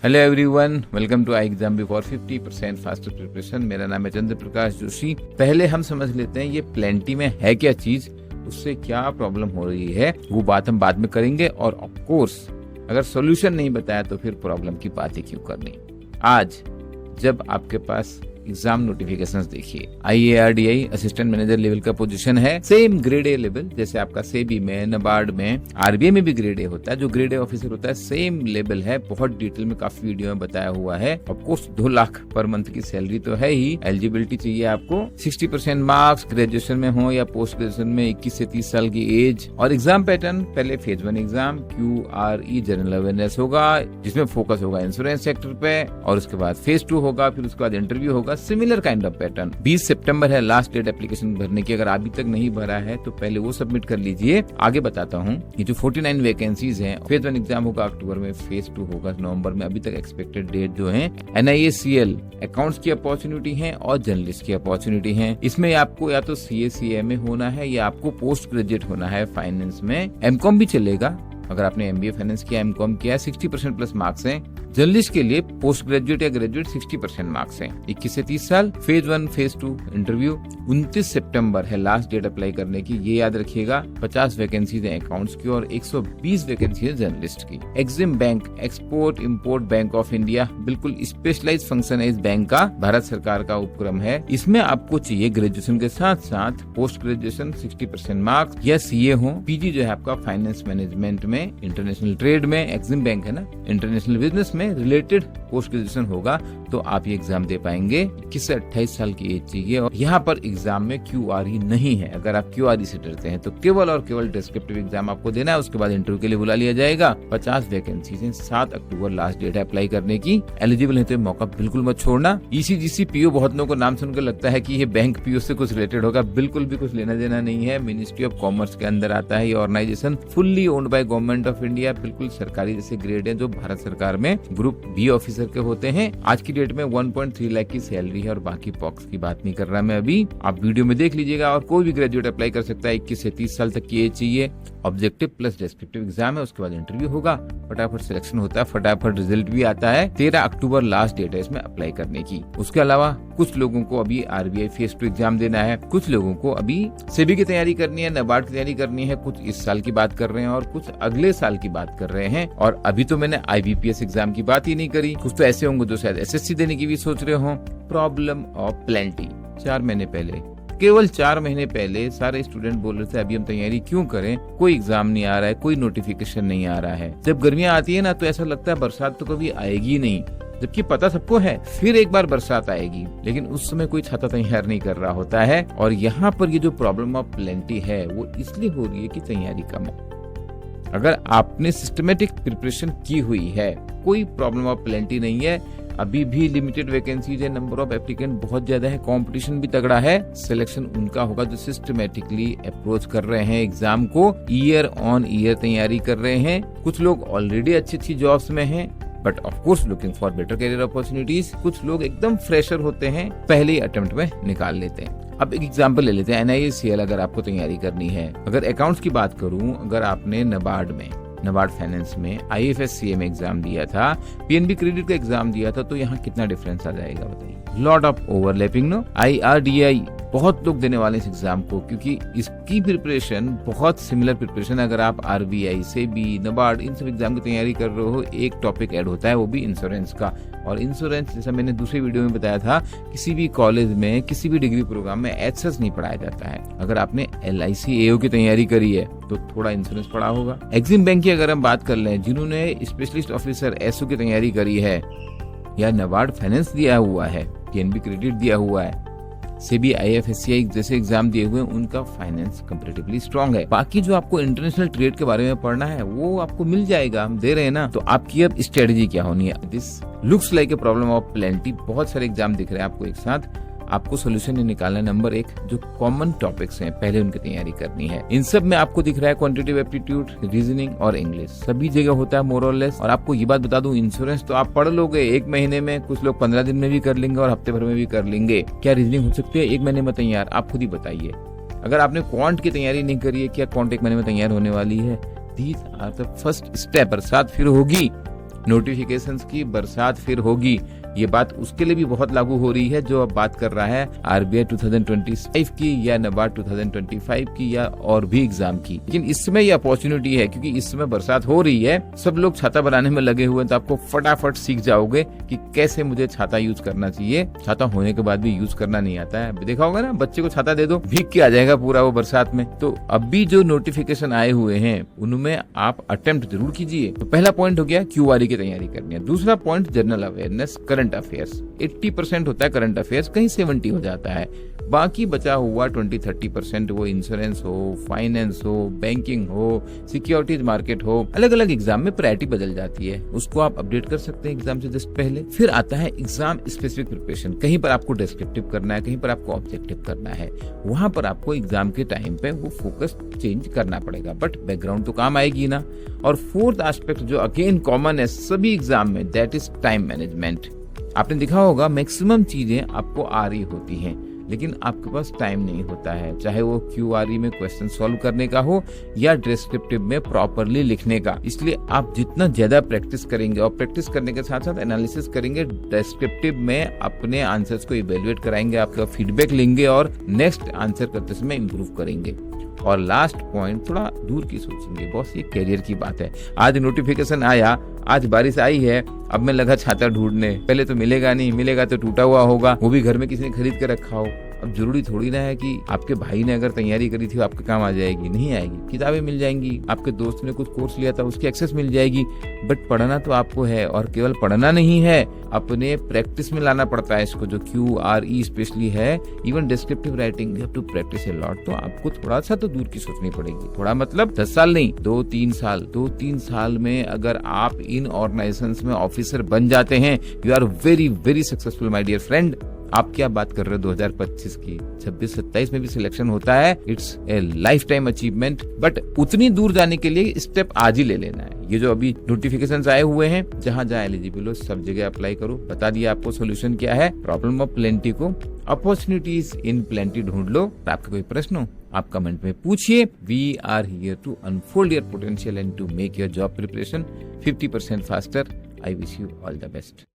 Hello everyone, welcome to I exam before 50% faster preparation. मेरा नाम है चंद्र प्रकाश जोशी। पहले हम समझ लेते हैं ये प्लेंटी में है क्या चीज, उससे क्या प्रॉब्लम हो रही है, वो बात हम बाद में करेंगे। और ऑफ कोर्स अगर सॉल्यूशन नहीं बताया तो फिर प्रॉब्लम की बात ही क्यों करनी। आज जब आपके पास एग्जाम नोटिफिकेशंस देखिए, IARDI असिस्टेंट मैनेजर लेवल का पोजीशन है, सेम ग्रेड ए लेवल जैसे आपका सेबी में, नबार्ड में, RBI में भी ग्रेड ए होता है। जो ग्रेड ए ऑफिसर होता है सेम लेवल है। बहुत डिटेल में काफी वीडियो में बताया हुआ है। Of course 2 lakh per month की सैलरी तो है ही। एलिजिबिलिटी चाहिए आपको 60% मार्क्स, ग्रेजुएशन में हो या पोस्ट ग्रेजुएशन में, 21 से 30 साल की एज। और एग्जाम पैटर्न, पहले phase 1 exam QRE general awareness होगा जिसमें फोकस होगा इंश्योरेंस सेक्टर पे, और उसके बाद फेज 2 होगा, फिर उसके बाद इंटरव्यू होगा। Similar kind of pattern. 20 सितंबर है लास्ट डेट एप्लीकेशन भरने की। अगर अभी तक नहीं भरा है तो पहले वो सबमिट कर लीजिए। आगे बताता हूँ, ये जो 49 वैकेंसीज हैं, फेज 1 एग्जाम होगा अक्टूबर में, फेज 2 होगा नवंबर में। अभी तक एक्सपेक्टेड डेट जो है NIACL अकाउंट्स की अपॉर्चुनिटी है और जर्नलिस्ट की अपॉर्चुनिटी है। इसमें आपको या तो CA में होना है या आपको पोस्ट ग्रेजुएट होना है फाइनेंस में। MCOM भी चलेगा अगर आपने MBA फाइनेंस किया, MCOM किया, 60% प्लस मार्क्स हैं। जर्नलिस्ट के लिए पोस्ट ग्रेजुएट या ग्रेजुएट 60% मार्क्स हैं। 21 से 30 साल। फेज 1 फेज 2 इंटरव्यू 29 सितंबर है लास्ट डेट अप्लाई करने की, ये याद रखिएगा। 50 वैकेंसीज हैं अकाउंट्स की और 120 वैकेंसी है जर्नलिस्ट की। Exim bank, export import bank of India, बिल्कुल स्पेशलाइज फंक्शन है इस बैंक का, भारत सरकार का उपक्रम है। इसमें आपको चाहिए ग्रेजुएशन के साथ साथ पोस्ट ग्रेजुएशन 60% मार्क्स या CA हो। PG जो है आपका फाइनेंस मैनेजमेंट में, इंटरनेशनल ट्रेड में, एक्सिम बैंक है ना, इंटरनेशनल बिजनेस में रिलेटेड पोस्ट ग्रेजुएशन होगा तो आप ये एग्जाम दे पाएंगे। 21 से 28 साल की एज चाहिए। और यहाँ पर एग्जाम में QRE नहीं है। अगर आप QRE से डरते हैं तो केवल और केवल डिस्क्रिप्टिव एग्जाम आपको देना है, उसके बाद इंटरव्यू के लिए बुला लिया जाएगा। 50 वैकेंसीज हैं, 7 अक्टूबर लास्ट डेट है अप्लाई करने की। एलिजिबल है तो मौका बिल्कुल मत छोड़ना। ECGC PO, बहुत लोगों को नाम सुनकर लगता है कि ये बैंक PO से कुछ रिलेटेड होगा, बिल्कुल भी कुछ लेना देना नहीं है। मिनिस्ट्री ऑफ कॉमर्स के अंदर आता है ये organisation, fully owned by government of India. बिल्कुल सरकारी जैसे ग्रेड है जो भारत सरकार में ग्रुप B ऑफिसर के होते हैं। आज की डेट में 1.3 लाख की सैलरी है और बाकी पॉक्स की बात नहीं कर रहा मैं अभी, आप वीडियो में देख लीजिएगा। और कोई भी ग्रेजुएट अप्लाई कर सकता है। 21 से 30 साल तक की एज चाहिए। ऑब्जेक्टिव प्लस डिस्क्रिप्टिव एग्जाम है, उसके बाद इंटरव्यू होगा। फटाफट सिलेक्शन होता है, फटाफट रिजल्ट भी आता है। 13 अक्टूबर लास्ट डेट है इसमें अप्लाई करने की। उसके अलावा कुछ लोगों को अभी RBI फेज 2 एग्जाम देना है, कुछ लोगों को अभी सेबी की तैयारी करनी है, नबार्ड की तैयारी करनी है। कुछ इस साल की बात कर रहे हैं और कुछ अगले साल की बात कर रहे हैं। और अभी तो मैंने IBPS एग्जाम की बात ही नहीं करी। कुछ तो ऐसे होंगे जो शायद SSC देने की भी सोच रहे हो। Problem of plenty. 4 महीने पहले, केवल 4 महीने पहले सारे स्टूडेंट बोल रहे थे अभी हम तैयारी क्यों करें, कोई एग्जाम नहीं आ रहा है, कोई नोटिफिकेशन नहीं आ रहा है। जब गर्मियां आती है ना तो ऐसा लगता है बरसात तो कभी आएगी नहीं, जबकि पता सबको है फिर एक बार बरसात आएगी। लेकिन उस समय कोई छाता तैयार नहीं कर रहा होता है। और यहाँ पर ये जो प्रॉब्लम ऑफ प्लेंटी है वो इसलिए हो रही है कि तैयारी कम है। अगर आपने सिस्टमेटिक प्रिपरेशन की हुई है, कोई प्रॉब्लम ऑफ प्लेंटी नहीं है। अभी भी लिमिटेड वैकेंसीज है, नंबर ऑफ एप्लीकेंट बहुत ज्यादा है, कंपटीशन भी तगड़ा है। सिलेक्शन उनका होगा जो सिस्टमेटिकली अप्रोच कर रहे हैं एग्जाम को, ईयर ऑन ईयर तैयारी कर रहे हैं। कुछ लोग ऑलरेडी अच्छी जॉब्स में हैं but of course looking for better career opportunities. कुछ लोग एकदम फ्रेशर होते हैं, पहले ही अटेम्प्ट में निकाल लेते हैं। अब एक एग्जांपल ले लेते हैं, NIACL अगर आपको तैयारी करनी है। अगर अकाउंट्स की बात करूं, अगर आपने नबार्ड फाइनेंस में, IFSCA में एग्जाम दिया था, PNB क्रेडिट का एग्जाम दिया था, तो यहाँ कितना डिफरेंस आ जाएगा बताइए। Lot of overlapping no. IRDI बहुत लोग देने वाले इस एग्जाम को, क्योंकि इसकी प्रिपरेशन बहुत सिमिलर प्रिपरेशन। अगर आप RBI, सेबी, नबार्ड इन सब एग्जाम की तैयारी कर रहे हो, एक टॉपिक ऐड होता है, वो भी इंश्योरेंस का। और इंश्योरेंस जैसा मैंने दूसरे वीडियो में बताया था, किसी भी कॉलेज में, किसी भी डिग्री प्रोग्राम में एचएस नहीं पढ़ाया जाता है। अगर आपने LIC AO की तैयारी करी है तो थोड़ा इंश्योरेंस पढ़ा होगा। एक्सिम बैंक की अगर हम बात कर लें, जिन्होंने स्पेशलिस्ट ऑफिसर SO की तैयारी करी है या नबार्ड फाइनेंस दिया हुआ है, PNB क्रेडिट दिया हुआ है, सेबी IFSCI जैसे एग्जाम दिए हुए हैं, उनका फाइनेंस कंपैरेटिवली स्ट्रांग है। बाकी जो आपको इंटरनेशनल ट्रेड के बारे में पढ़ना है वो आपको मिल जाएगा, हम दे रहे हैं ना। तो आपकी अब स्ट्रेटेजी क्या होनी है। This looks like a problem of plenty. बहुत सारे एग्जाम दिख रहे हैं आपको एक साथ, आपको सोल्यूशन निकालना है। नंबर 1, जो कॉमन टॉपिक्स हैं पहले उनकी तैयारी करनी है। इन सब में आपको दिख रहा है क्वांटिटेटिव एप्टीट्यूड, रीजनिंग और इंग्लिश, सभी जगह होता है मोर और लेस। और आपको ये बात बता दूं, इंश्योरेंस तो आप पढ़ लोगे 1 महीने में, कुछ लोग 15 दिन में भी कर लेंगे और हफ्ते भर में भी कर लेंगे। क्या रीजनिंग हो सकती है 1 महीने में तैयार? आप खुद ही बताइए। अगर आपने क्वांट की तैयारी नहीं करी है, क्या क्वांट 1 महीने में तैयार होने वाली है? These are the first step. बरसात फिर होगी, नोटिफिकेशंस की बरसात फिर होगी, ये बात उसके लिए भी बहुत लागू हो रही है जो अब बात कर रहा है आरबीआई 2025 की या नाबार्ड 2025 की या और भी एग्जाम की। लेकिन इस समय ये अपॉर्चुनिटी है क्योंकि इस समय बरसात हो रही है, सब लोग छाता बनाने में लगे हुए हैं, तो आपको फटाफट सीख जाओगे कि कैसे मुझे छाता यूज करना चाहिए। छाता होने के बाद भी यूज करना नहीं आता है। देखा होगा ना, बच्चे को छाता दे दो, भीग के आ जाएगा पूरा वो बरसात में। तो अभी जो नोटिफिकेशन आए हुए हैं उनमें आप अटेम्प्ट जरूर कीजिए। तो पहला पॉइंट हो गया क्यूआरई की तैयारी करनी है। दूसरा point general awareness, current affairs. 80% होता है करंट अफेयर्स, कहीं 70 हो जाता है। बाकी बचा हुआ 20-30% वो इंश्योरेंस हो, फाइनेंस हो, बैंकिंग हो, सिक्योरिटीज मार्केट हो, अलग अलग एग्जाम में प्रायोरिटी बदल जाती है, उसको आप अपडेट कर सकते हैं एग्जाम से जस्ट पहले। फिर आता है एग्जाम स्पेसिफिक प्रिपरेशन। कहीं पर आपको डिस्क्रिप्टिव करना है, कहीं पर आपको ऑब्जेक्टिव करना है, वहां पर आपको एग्जाम के टाइम पे वो फोकस चेंज करना पड़ेगा, बट बैकग्राउंड तो काम आएगी ना। और फोर्थ एस्पेक्ट जो अगेन कॉमन है सभी एग्जाम में, दैट इज टाइम मैनेजमेंट। आपने देखा होगा मैक्सिमम चीजें आपको आ रही होती हैं लेकिन आपके पास टाइम नहीं होता है, चाहे वो क्यूआरई में क्वेश्चन सॉल्व करने का हो या डिस्क्रिप्टिव में प्रॉपरली लिखने का। इसलिए आप जितना ज्यादा प्रैक्टिस करेंगे और प्रैक्टिस करने के साथ साथ एनालिसिस करेंगे, डिस्क्रिप्टिव में अपने आंसर्स को इवेल्युएट कराएंगे, आपका फीडबैक लेंगे और नेक्स्ट आंसर करते समय इम्प्रूव करेंगे। और लास्ट पॉइंट, थोड़ा दूर की सोचेंगे बॉस, ये करियर की बात है। आज नोटिफिकेशन आया, आज बारिश आई है, अब मैं लगा छाता ढूंढने, पहले तो मिलेगा नहीं, मिलेगा तो टूटा हुआ होगा, वो भी घर में किसी ने खरीद के रखा हो। अब जरूरी थोड़ी ना है कि आपके भाई ने अगर तैयारी करी थी आपके काम आ जाएगी, नहीं आएगी। किताबें मिल जाएंगी, आपके दोस्त ने कुछ कोर्स लिया था उसकी एक्सेस मिल जाएगी, बट पढ़ना तो आपको है। और केवल पढ़ना नहीं है, अपने प्रैक्टिस में लाना पड़ता है इसको, जो QRE स्पेशली है, even descriptive writing you have to practise a lot. तो आपको थोड़ा सा तो दूर की सोचनी पड़ेगी, थोड़ा मतलब 10 साल नहीं, 2-3 साल। 2-3 साल में अगर आप इन ऑर्गेनाइजेशंस में ऑफिसर बन जाते हैं, you are very very successful my dear friend. आप क्या बात कर रहे हो 2025 की, 26-27 में भी सिलेक्शन होता है, it's a life time achievement. But उतनी दूर जाने के लिए स्टेप आज ही ले लेना है। ये जो अभी नोटिफिकेशंस आए हुए हैं, जहां जहां एलिजिबल हो सब जगह अप्लाई करो। बता दिया आपको सोल्यूशन क्या है, प्रॉब्लम ऑफ प्लेंटी को अपॉर्चुनिटीज इन प्लेंटी ढूंढ लो। आपका कोई प्रश्न हो आप कमेंट में पूछिए। We are here to unfold your potential and to make your job preparation 50% faster. I wish you all the best.